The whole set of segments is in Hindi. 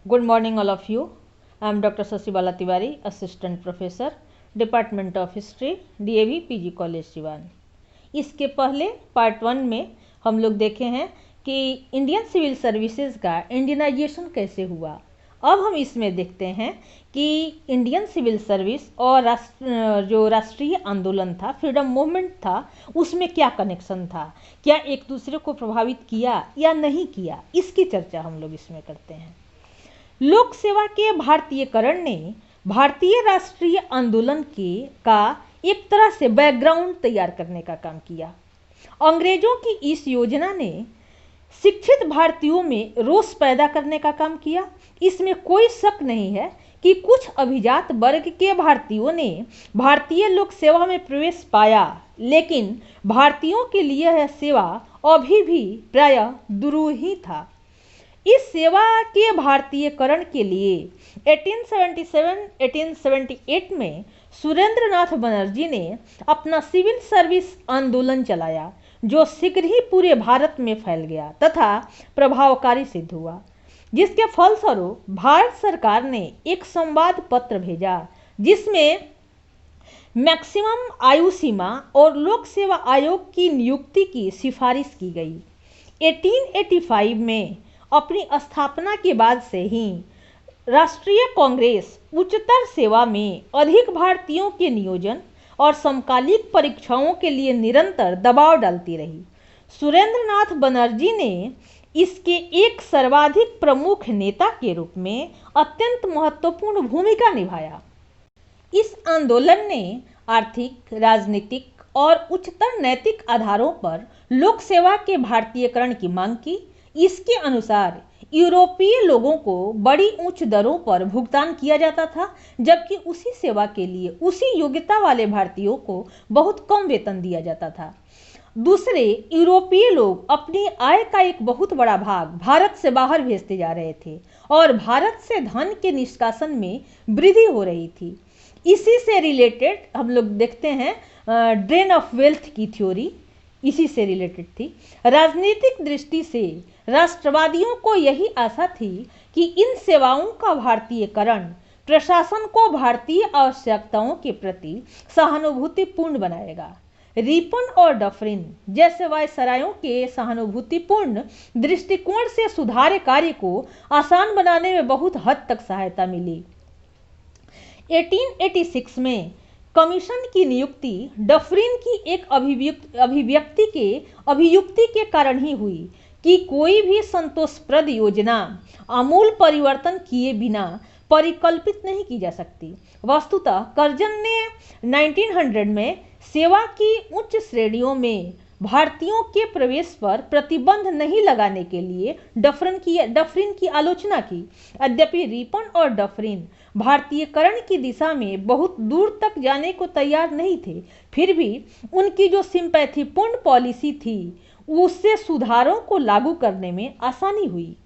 Good morning, all of you. I am Dr. Sasibala Tiwari, Assistant Professor, Department of History, DAV PG College Siwan. इसके पहले पार्ट 1 में हम लोग देखे हैं कि इंडियन सिविल सर्विसेज का इंडियनाइजेशन कैसे हुआ। अब हम इसमें देखते हैं कि इंडियन सिविल सर्विस और जो राष्ट्रीय आंदोलन था, फ्रीडम मूवमेंट था, उसमें क्या कनेक्शन था, क्या एक दूसरे को प्रभावित किया या नहीं किया, इसकी चर्चा हम लोग इसमें करते हैं। लोक सेवा के भारतीयकरण ने भारतीय राष्ट्रीय आंदोलन का एक तरह से बैकग्राउंड तैयार करने का काम किया। अंग्रेजों की इस योजना ने शिक्षित भारतीयों में रोष पैदा करने का काम किया। इसमें कोई शक नहीं है कि कुछ अभिजात वर्ग के भारतीयों ने भारतीय लोक सेवा में प्रवेश पाया, लेकिन भारतीयों के लिए यह सेवा अभी भी प्रायः दुरूह ही था। इस सेवा के भारतीयकरण के लिए 1877-1878 में सुरेंद्रनाथ बनर्जी ने अपना सिविल सर्विस आंदोलन चलाया, जो शीघ्र ही पूरे भारत में फैल गया तथा प्रभावकारी सिद्ध हुआ। जिसके फलस्वरूप भारत सरकार ने एक संवाद पत्र भेजा, जिसमें मैक्सिमम आयु सीमा और लोक सेवा आयोग की नियुक्ति की सिफारिश की गई। 1885 में अपनी स्थापना के बाद से ही राष्ट्रीय कांग्रेस उच्चतर सेवा में अधिक भारतीयों के नियोजन और समकालिक परीक्षाओं के लिए निरंतर दबाव डालती रही। सुरेंद्रनाथ बनर्जी ने इसके एक सर्वाधिक प्रमुख नेता के रूप में अत्यंत महत्वपूर्ण भूमिका निभाया। इस आंदोलन ने आर्थिक, राजनीतिक और उच्चतर नैतिक आधारों पर लोक सेवा के भारतीयकरण की मांग की। इसके अनुसार यूरोपीय लोगों को बड़ी उच्च दरों पर भुगतान किया जाता था, जबकि उसी सेवा के लिए उसी योग्यता वाले भारतीयों को बहुत कम वेतन दिया जाता था। दूसरे, यूरोपीय लोग अपनी आय का एक बहुत बड़ा भाग भारत से बाहर भेजते जा रहे थे और भारत से धन के निष्कासन में वृद्धि हो रही थी। इसी से रिलेटेड हम लोग देखते हैं ड्रेन ऑफ वेल्थ की थ्योरी इसी से रिलेटेड थी। राजनीतिक दृष्टि से राष्ट्रवादियों को यही आशा थी कि इन सेवाओं का भारतीयकरण प्रशासन को भारतीय आवश्यकताओं के प्रति सहानुभूतिपूर्ण बनाएगा। रिपन और डफरिन जैसे वायसरायों के सहानुभूतिपूर्ण दृष्टिकोण से सुधार कार्य को आसान बनाने में बहुत हद तक सहायता मिली। 1886 में कमीशन की नियुक्ति डफरिन की एक अभियुक्ति के कारण ही हुई कि कोई भी संतोषप्रद योजना आमूल परिवर्तन किए बिना परिकल्पित नहीं की जा सकती। वस्तुतः कर्जन ने 1900 में सेवा की उच्च श्रेणियों में भारतीयों के प्रवेश पर प्रतिबंध नहीं लगाने के लिए डफरिन की आलोचना की। यद्यपि रिपन और डफरिन भारतीयकरण की दिशा में बहुत दूर तक जाने को तैयार नहीं थे, फिर भी उनकी जो सिंपैथीपूर्ण पॉलिसी थी उससे सुधारों को लागू करने में आसानी हुई।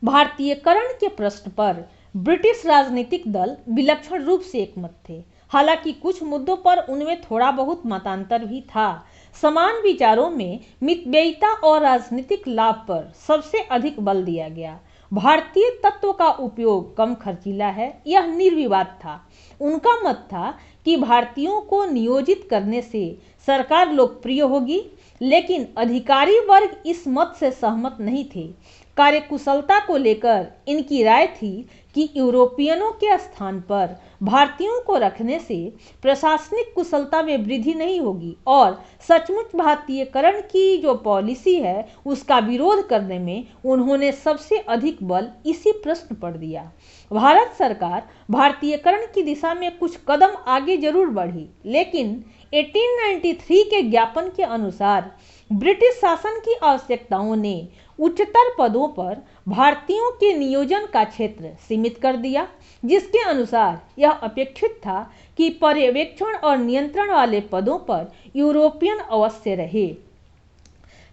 भारतीयकरण के प्रश्न पर ब्रिटिश राजनीतिक दल विलक्षण रूप से एकमत थे। हालांकि कुछ मुद्दों पर उनमें थोड़ा बहुत मतांतर भी था। समान विचारों में मितव्ययिता और राजनीतिक लाभ पर सबसे अधिक बल दिया गया। भारतीय तत्व का उपयोग कम खर्चीला है, यह निर्विवाद था। उनका मत था कि भारतीयों को नियोजित करने से सरकार लोकप्रिय होगी, लेकिन अधिकारी वर्ग इस मत से सहमत नहीं थे। कार्यकुशलता को लेकर इनकी राय थी कि यूरोपियनों के स्थान पर भारतीयों को रखने से प्रशासनिक कुशलता में वृद्धि नहीं होगी और सचमुच भारतीयकरण की जो पॉलिसी है उसका विरोध करने में उन्होंने सबसे अधिक बल इसी प्रश्न पर दिया। भारत सरकार भारतीयकरण की दिशा में कुछ कदम आगे जरूर बढ़ी, लेकिन 1893 के ज्ञापन के अनुसार ब्रिटिश शासन की आवश्यकताओं ने उच्चतर पदों पर भारतीयों के नियोजन का क्षेत्र सीमित कर दिया, जिसके अनुसार यह अपेक्षित था कि पर्यवेक्षण और नियंत्रण वाले पदों पर यूरोपियन अवश्य रहे।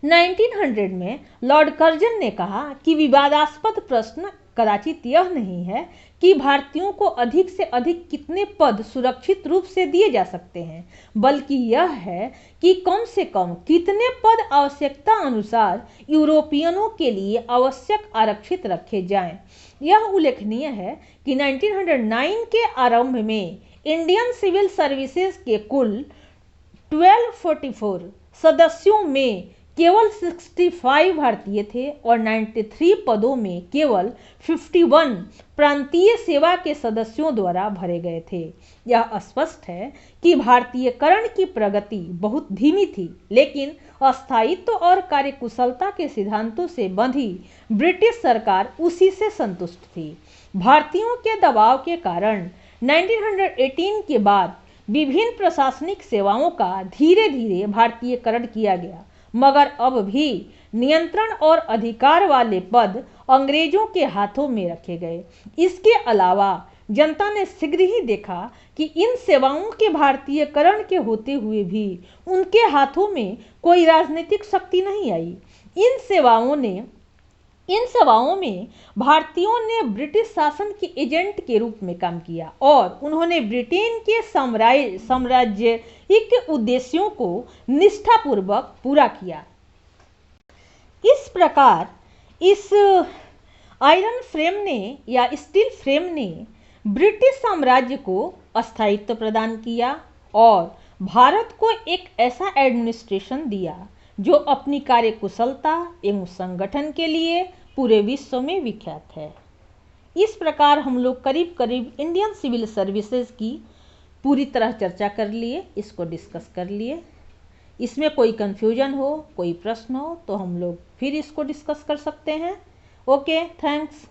1900 में लॉर्ड कर्जन ने कहा कि विवादास्पद प्रश्न कदाचित यह नहीं है कि भारतीयों को अधिक से अधिक कितने पद सुरक्षित रूप से दिए जा सकते हैं, बल्कि यह है कि कम से कम कितने पद आवश्यकता अनुसार यूरोपियनों के लिए आवश्यक आरक्षित रखे जाएं। यह उल्लेखनीय है कि 1909 के आरंभ में इंडियन सिविल सर्विसेज के कुल 1244 सदस्यों में केवल 65 भारतीय थे और 93 पदों में केवल 51 प्रांतीय सेवा के सदस्यों द्वारा भरे गए थे। यह स्पष्ट है कि भारतीयकरण की प्रगति बहुत धीमी थी, लेकिन स्थायित्व और कार्यकुशलता के सिद्धांतों से बंधी ब्रिटिश सरकार उसी से संतुष्ट थी। भारतीयों के दबाव के कारण 1918 के बाद विभिन्न प्रशासनिक सेवाओं का धीरे धीरे भारतीयकरण किया गया, मगर अब भी नियंत्रण और अधिकार वाले पद अंग्रेजों के हाथों में रखे गए। इसके अलावा जनता ने शीघ्र ही देखा कि इन सेवाओं के भारतीयकरण के होते हुए भी उनके हाथों में कोई राजनीतिक शक्ति नहीं आई। इन सेवाओं में भारतीयों ने ब्रिटिश शासन के एजेंट के रूप में काम किया और उन्होंने ब्रिटेन के साम्राज्यिक उद्देश्यों को निष्ठापूर्वक पूरा किया। इस प्रकार इस आयरन फ्रेम ने या स्टील फ्रेम ने ब्रिटिश साम्राज्य को स्थायित्व प्रदान किया और भारत को एक ऐसा एडमिनिस्ट्रेशन दिया जो अपनी कार्यकुशलता एवं संगठन के लिए पूरे विश्व में विख्यात है। इस प्रकार हम लोग करीब करीब इंडियन सिविल सर्विसेज की पूरी तरह चर्चा कर लिए, इसको डिस्कस कर लिए। इसमें कोई कंफ्यूजन हो, कोई प्रश्न हो तो हम लोग फिर इसको डिस्कस कर सकते हैं। Okay, thanks.